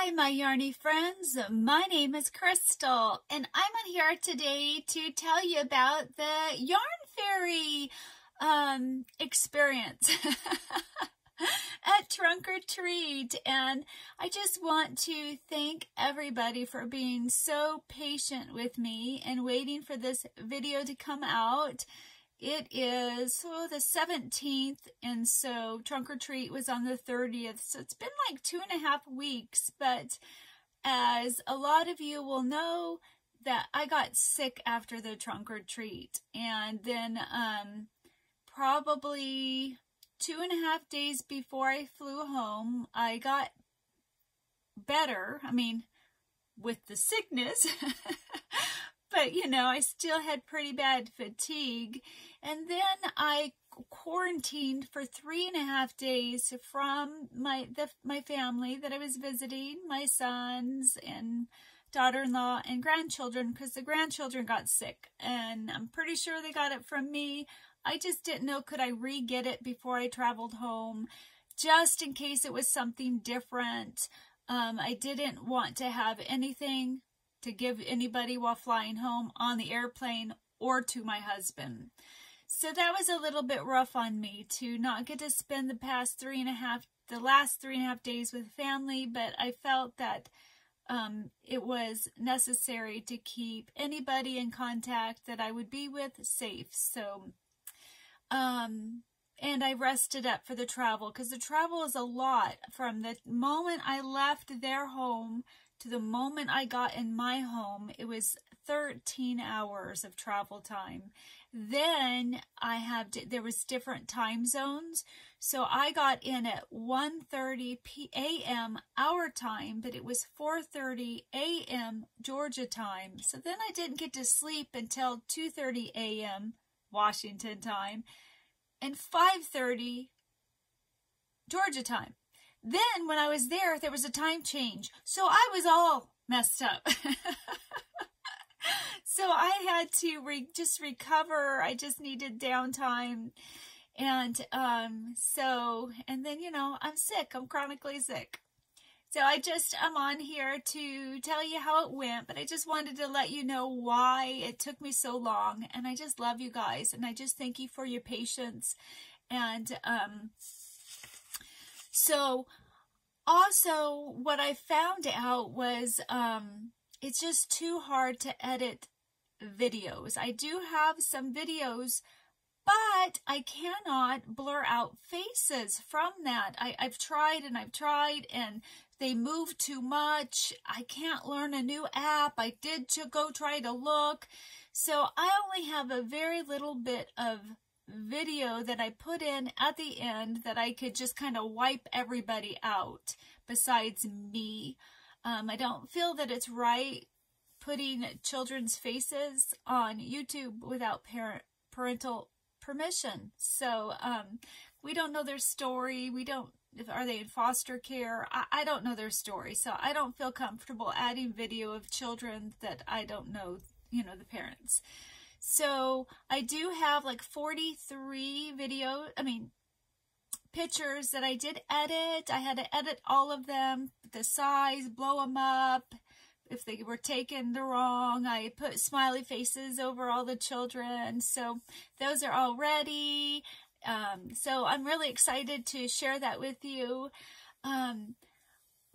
Hi, my yarny friends. My name is Crystal, and I'm on here today to tell you about the Yarn Fairy experience at Trunk or Treat. And I just want to thank everybody for being so patient with me and waiting for this video to come out. It is the 17th, and so Trunk or Treat was on the 30th, so it's been like 2.5 weeks, but as a lot of you will know, that I got sick after the Trunk or Treat, and then probably 2.5 days before I flew home, I got better, with the sickness. But, you know, I still had pretty bad fatigue. And then I quarantined for 3.5 days from my family that I was visiting, my sons and daughter-in-law and grandchildren, because the grandchildren got sick. And I'm pretty sure they got it from me. I just didn't know, could I re-get it before I traveled home, just in case it was something different. I didn't want to have anything to give anybody while flying home on the airplane or to my husband. So that was a little bit rough on me to not get to spend the last 3.5 days with family, but I felt that it was necessary to keep anybody in contact that I would be with safe. So, and I rested up for the travel, because the travel is a lot. From the moment I left their home to the moment I got in my home, it was 13 hours of travel time. Then there was different time zones. So I got in at 1:30 a.m. our time, but it was 4:30 a.m. Georgia time. So then I didn't get to sleep until 2:30 a.m. Washington time and 5:30 Georgia time. Then, when I was there, there was a time change. So I was all messed up. So I had to just recover. I just needed downtime. And and then, you know, I'm sick. I'm chronically sick. So I'm on here to tell you how it went. But I just wanted to let you know why it took me so long. And I just love you guys. And I just thank you for your patience. And so also what I found out was it's just too hard to edit videos. I do have some videos, but I cannot blur out faces from that. I've tried and they move too much. I can't learn a new app. I did go try to look. So I only have a very little bit of video that I put in at the end that I could just kind of wipe everybody out besides me. I don't feel that it's right putting children's faces on YouTube without parental permission. So we don't know their story. Are they in foster care? I don't know their story. So I don't feel comfortable adding video of children that I don't know, you know, the parents. So I do have like 43 pictures that I did edit. I had to edit all of them, the size, blow them up. If they were taken the wrong, I put smiley faces over all the children. So those are all ready. So I'm really excited to share that with you.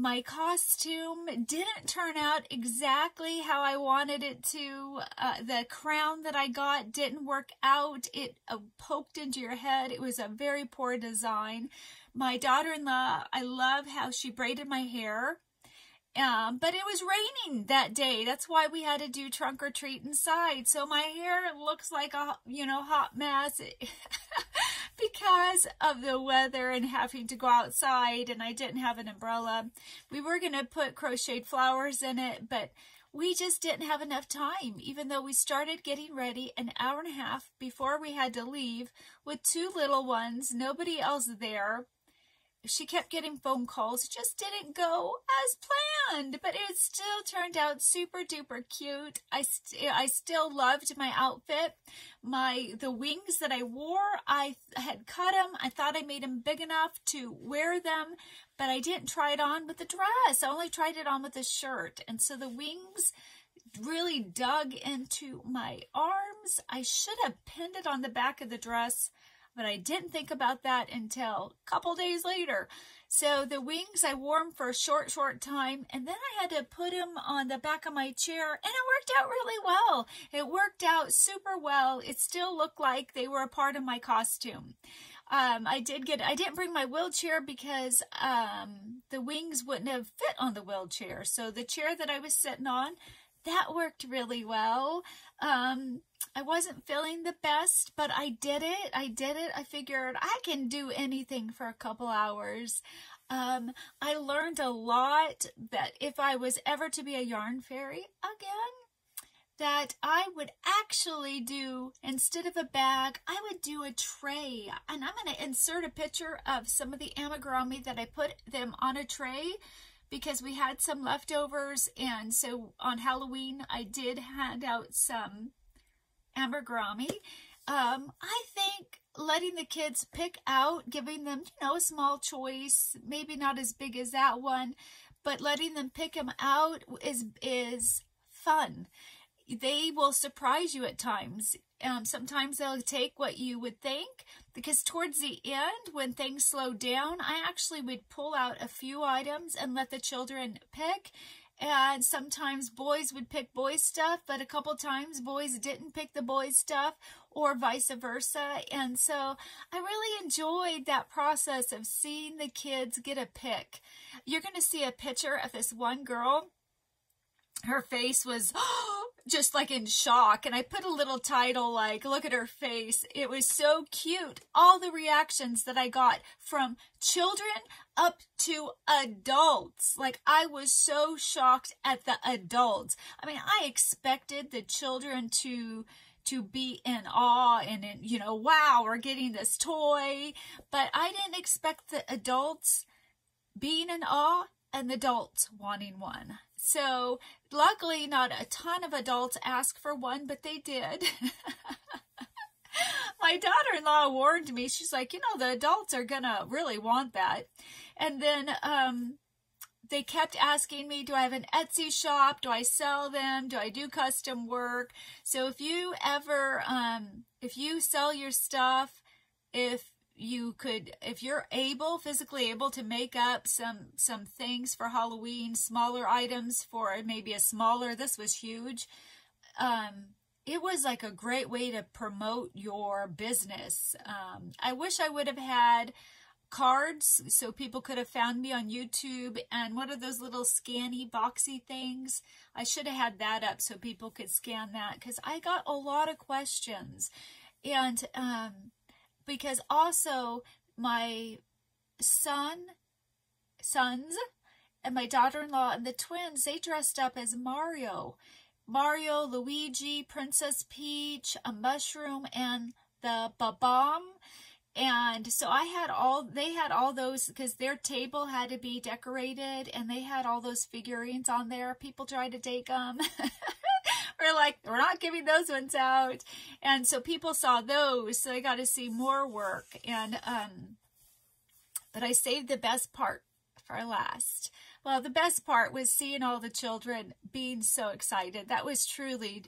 My costume didn't turn out exactly how I wanted it to. The crown that I got didn't work out. It poked into your head. It was a very poor design. My daughter-in-law, I love how she braided my hair. But it was raining that day. That's why we had to do Trunk or Treat inside. So my hair looks like a, hot mess because of the weather and having to go outside, and I didn't have an umbrella. We were going to put crocheted flowers in it, but we just didn't have enough time, even though we started getting ready an hour and a half before we had to leave with 2 little ones, nobody else there. she kept getting phone calls. It just didn't go as planned, but it still turned out super duper cute. I still loved my outfit. The wings that I wore, I had cut them. I thought I made them big enough to wear them, but I didn't try it on with the dress. I only tried it on with the shirt. And so the wings really dug into my arms. I should have pinned it on the back of the dress, but I didn't think about that until a couple days later. So the wings, I wore them for a short time, and then I had to put them on the back of my chair, and it worked out really well. It worked out super well. It still looked like they were a part of my costume. I didn't bring my wheelchair because the wings wouldn't have fit on the wheelchair. So the chair that I was sitting on, that worked really well. I wasn't feeling the best, but I did it. I figured I can do anything for a couple hours. I learned a lot that if I was ever to be a yarn fairy again, that I would actually do, instead of a bag, I would do a tray. And I'm going to insert a picture of some of the amigurumi that I put them on a tray, because we had some leftovers, and so on Halloween I did hand out some amigurumi. I think letting the kids pick out, giving them, a small choice, maybe not as big as that one, but letting them pick them out is fun. They will surprise you at times. Sometimes they'll take what you would think, because towards the end, when things slow down, I actually would pull out a few items and let the children pick. And sometimes boys would pick boys' stuff, but a couple times boys didn't pick the boys' stuff, or vice versa. And so I really enjoyed that process of seeing the kids get a pick. You're going to see a picture of this one girl. Her face was just like in shock, and I put a little title like, look at her face. It was so cute. All the reactions that I got from children up to adults. Like, I was so shocked at the adults. I mean, I expected the children to be in awe and wow, we're getting this toy, but I didn't expect the adults being in awe and the adults wanting one. So luckily not a ton of adults asked for one, but they did. My daughter-in-law warned me. She's like, the adults are gonna really want that. And then they kept asking me, do I have an Etsy shop? Do I sell them? Do I do custom work? So if you ever, if you sell your stuff, if you're physically able to make up some things for Halloween, smaller items for maybe this was huge. It was like a great way to promote your business. I wish I would have had cards so people could have found me on YouTube, and one of those little scanny boxy things. I should have had that up so people could scan that, because I got a lot of questions. And because also my sons and my daughter-in-law and the twins, they dressed up as Mario, Luigi, Princess Peach, a mushroom, and the Babam. And so they had all those, because their table had to be decorated, and they had all those figurines on there. People tried to take them. We're like, we're not giving those ones out. And so people saw those, so they got to see more work. And but I saved the best part for last. Well, the best part was seeing all the children being so excited. That was truly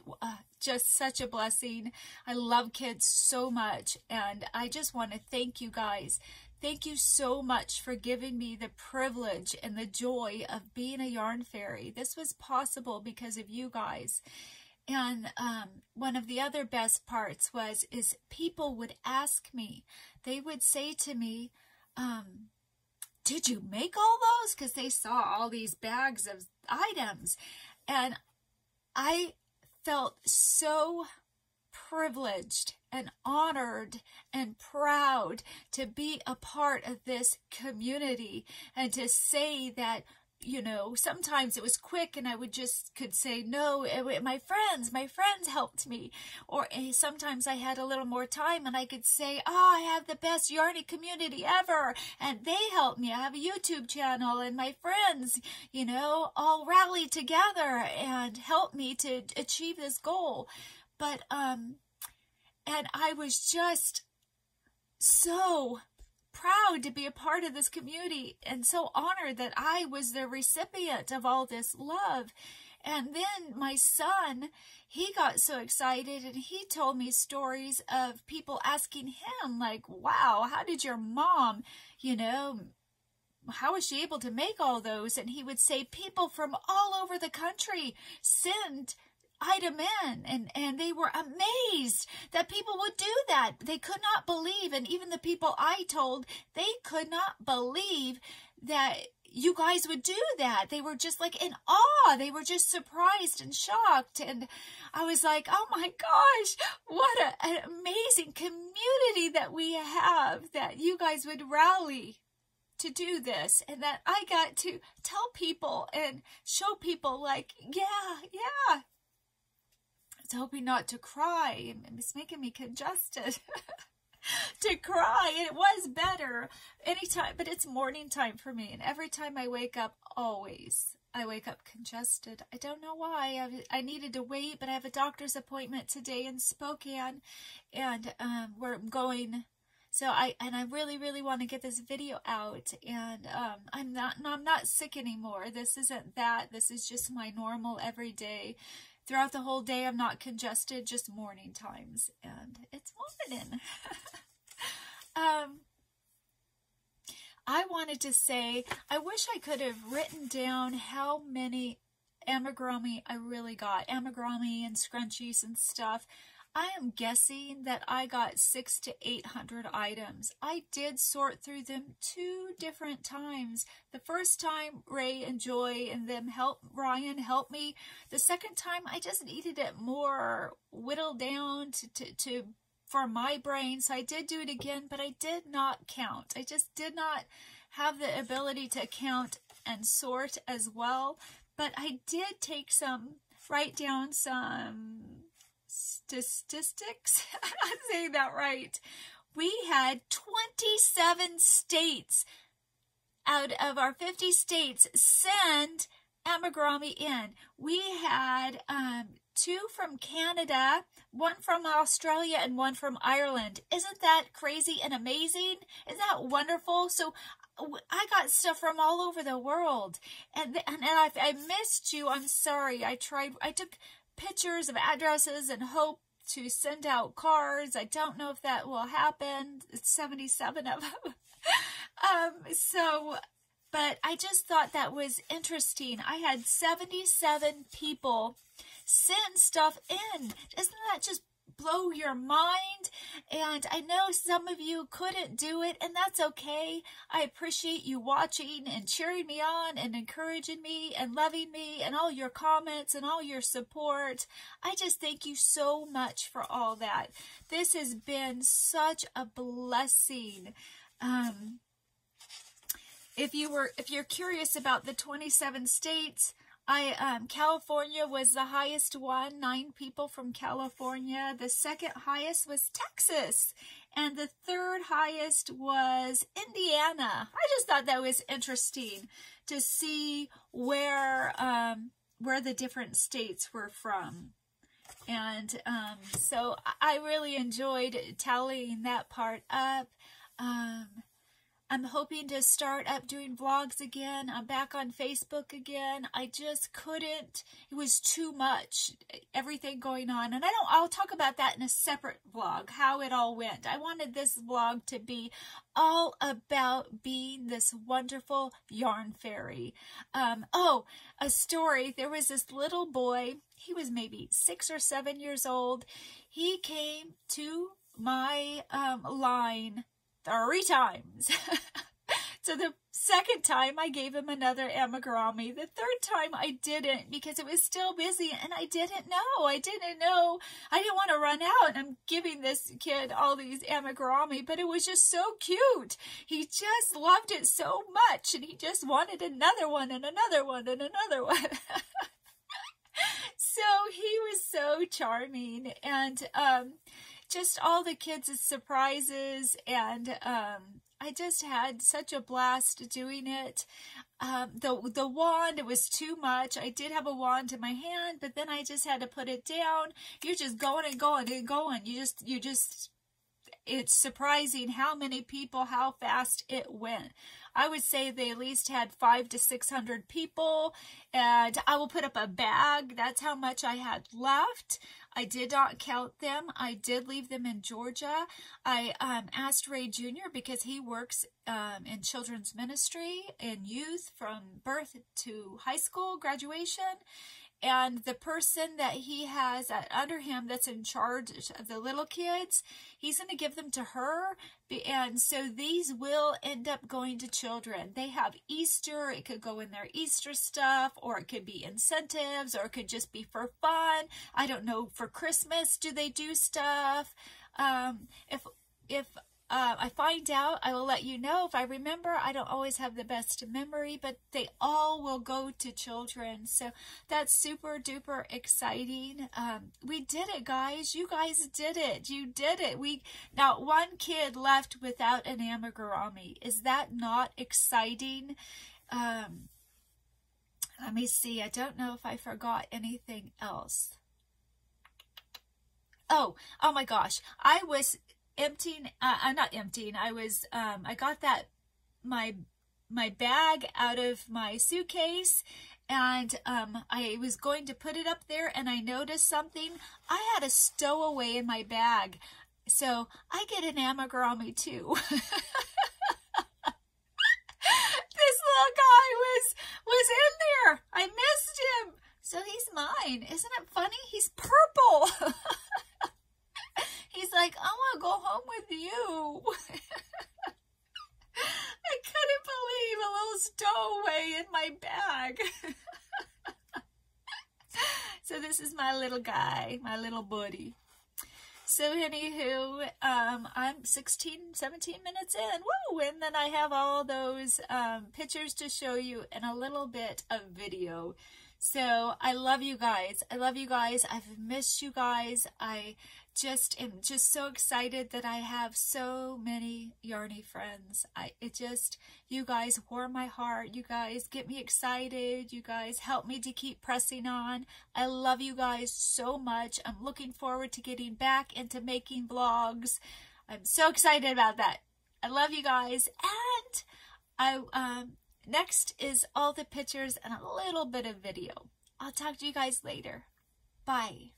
just such a blessing. I love kids so much, and I just want to thank you guys. Thank you so much for giving me the privilege and the joy of being a yarn fairy. This was possible because of you guys. And one of the other best parts is people would ask me, they would say to me, did you make all those? Because they saw all these bags of items. And I felt so privileged and honored and proud to be a part of this community, and to say that you know, sometimes it was quick and I could say, no, my friends helped me. Or sometimes I had a little more time and I could say, oh, I have the best yarny community ever. And they helped me. I have a YouTube channel and my friends, you know, all rallied together and helped me to achieve this goal. But, and I was just so proud to be a part of this community and so honored that I was the recipient of all this love. And then my son, he got so excited and he told me stories of people asking him like, wow, how did your mom, you know, how was she able to make all those? And he would say people from all over the country send item in, and they were amazed that people would do that. They could not believe, and even the people I told, they could not believe that you guys would do that. They were just like in awe. They were just surprised and shocked. And I was like, oh my gosh, what an amazing community that we have, that you guys would rally to do this, and that I got to tell people and show people like, yeah. I was hoping not to cry. It's making me congested to cry. And it was better anytime, but it's morning time for me. And every time I wake up, always, I wake up congested. I don't know why. I needed to wait, but I have a doctor's appointment today in Spokane, and we're going. So I really want to get this video out, and I'm not sick anymore. This isn't that. This is just my normal everyday. Throughout the whole day, I'm not congested, just morning times, and it's morning. I wanted to say, I wish I could have written down how many amigurumi I really got, amigurumi and scrunchies and stuff. I am guessing that I got 600 to 800 items. I did sort through them 2 different times. The first time, Ray and Joy and Ryan helped me. The second time, I just needed it more whittled down for my brain. So I did do it again, but I did not count. I just did not have the ability to count and sort as well. But I did write down some statistics. I'm saying that right. We had 27 states out of our 50 states send amigurumi in. We had 2 from Canada, 1 from Australia, and 1 from Ireland. Isn't that crazy and amazing? Isn't that wonderful? So I got stuff from all over the world. And if I missed you, I'm sorry. I took pictures of addresses and hope to send out cards. I don't know if that will happen. It's 77 of them. But I just thought that was interesting. I had 77 people send stuff in. Doesn't that just blow your mind? And I know some of you couldn't do it, and that's okay. I appreciate you watching and cheering me on and encouraging me and loving me and all your comments and all your support. I just thank you so much for all that. This has been such a blessing. If you're curious about the 27 states, California was the highest one, 9 people from California. The second highest was Texas, and the third highest was Indiana. I just thought that was interesting to see where the different states were from. And so I really enjoyed tallying that part up. I'm hoping to start up doing vlogs again. I'm back on Facebook again. I just couldn't. It was too much, everything going on. And I'll talk about that in a separate vlog, how it all went. I wanted this vlog to be all about being this wonderful yarn fairy. A story. There was this little boy. He was maybe 6 or 7 years old. He came to my line 3 times So the second time I gave him another amigurumi. The third time I didn't because it was still busy and I didn't know. I didn't want to run out. I'm giving this kid all these amigurumi, but it was just so cute. He just loved it so much and he just wanted another one and another one and another one. So he was so charming, and just all the kids' surprises, and I just had such a blast doing it. The wand, it was too much. I did have a wand in my hand, but then I just had to put it down. You're just going and going and going. It's surprising how many people, how fast it went. I would say they at least had 500 to 600 people, and I will put up a bag. That's how much I had left. I did not count them. I did leave them in Georgia. I asked Ray Jr. because he works in children's ministry and youth from birth to high school graduation. And the person that he has under him that's in charge of the little kids, he's going to give them to her. And so these will end up going to children. They have Easter. It could go in their Easter stuff, or it could be incentives, or it could just be for fun. I don't know. For Christmas, do they do stuff? If I find out, I will let you know. If I remember, I don't always have the best memory, but they all will go to children. So that's super duper exciting. We did it, guys. You guys did it. You did it. Not one kid left without an amigurumi. Is that not exciting? Let me see. I don't know if I forgot anything else. Oh my gosh. I was not emptying. I got my bag out of my suitcase, and I was going to put it up there, and I noticed something. I had a stowaway in my bag, so I get an amigurumi too. This little guy was in there. I missed him, so he's mine. Isn't it funny? He's purple. He's like, I want to go home with you. I couldn't believe a little stowaway in my bag. So this is my little guy, my little buddy. So anywho, I'm 17 minutes in. Woo! And then I have all those pictures to show you and a little bit of video. So I love you guys. I love you guys. I've missed you guys. I am just so excited that I have so many yarny friends. You guys warm my heart. You guys get me excited. You guys help me to keep pressing on. I love you guys so much. I'm looking forward to getting back into making vlogs. I'm so excited about that. I love you guys. And next is all the pictures and a little bit of video. I'll talk to you guys later. Bye.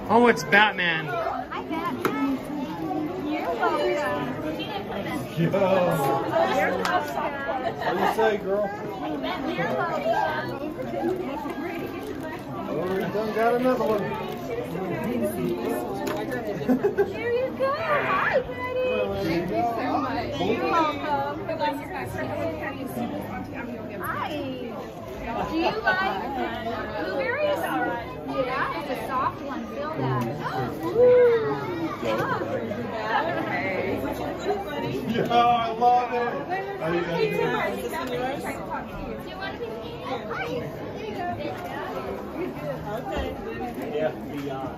Oh, it's Batman. Hi, Batman. You're welcome. Yo. You're welcome. What do you say, girl? You're welcome. Oh, we done got another one. Here you go. Hi, buddy. Thank you so much. You're welcome. Hi. Do you like blueberries? Yeah, it's a soft one. Feel that. Yeah, I love it. How you guys doing? Do you want to be? Hi. Here you go. Okay. Yeah, beyond.